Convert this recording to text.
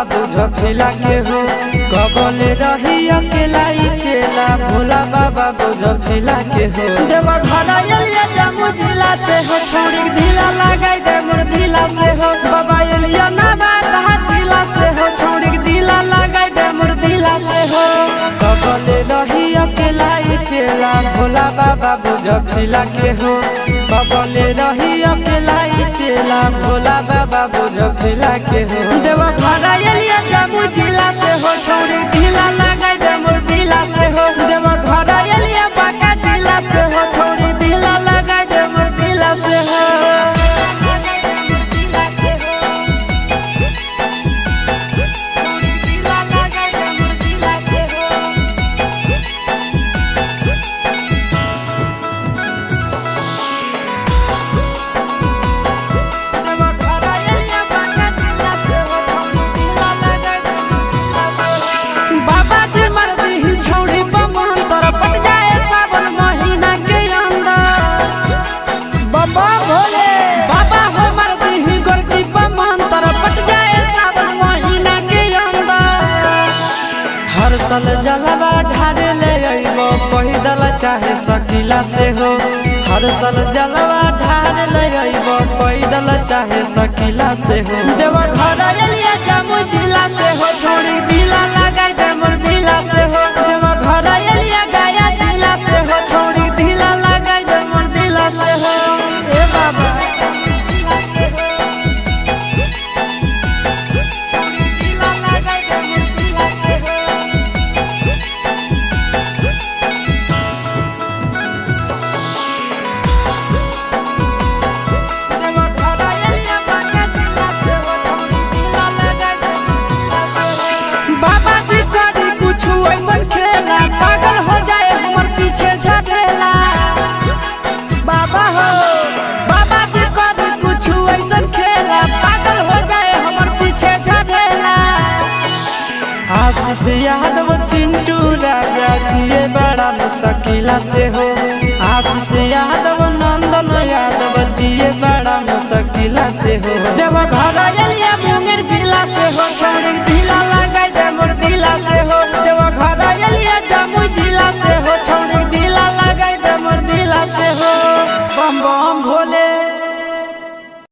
बाबू झफिला के हो कबल रही अकेला चेला भोला बाबा झफिला के हो देवा घर एलिया जम्मू जिला से हो छोड़ी ढीला लगाई दे मोर ढीला से हो बाबा एलिया नवादा जिला से हो छोड़ी ढीला लगाई दे मोर ढीला से हो कबल रही अकेला चेला भोला बाबा झफिला के हो कबल रही अकेला चेला भोला बाबा झफिला के हो देवा घर एलिया जम्मू जिला से हो छोड़ी ढीला लगाई दे मोर ढीला से हो देवा घर एलिया बांका जिला से हो छोड़ी ढीला लगाई दे मोर ढीला से हो साल जलवा ढारे ले अइबो पैदल चाहे सकीला से हो हर साल जलवा ढारे ले अइबो पैदल चाहे सकीला से हो देवा घर एलिया जम्मू जिला से हो छोड़ी ढीला लगाई दे मोर ढीला से हो देवा घर एलिया गया जिला से हो छोड़ी ढीला लगाई दे मोर ढीला से हो ए बाबा आशीष यादव चिंटू राजा जिए बड़ा मुश्किला से हो आशीष यादव नंदन यादव जिए बड़ा मुश्किला से हो देवा घर एलिया मुंगेर जिला से हो छोड़ी ढीला लगाई दे मोर ढीला से हो देवा घर एलिया जम्मू जिला से हो छोड़ी ढीला लगाई दे मोर ढीला से हो बम बम भोले।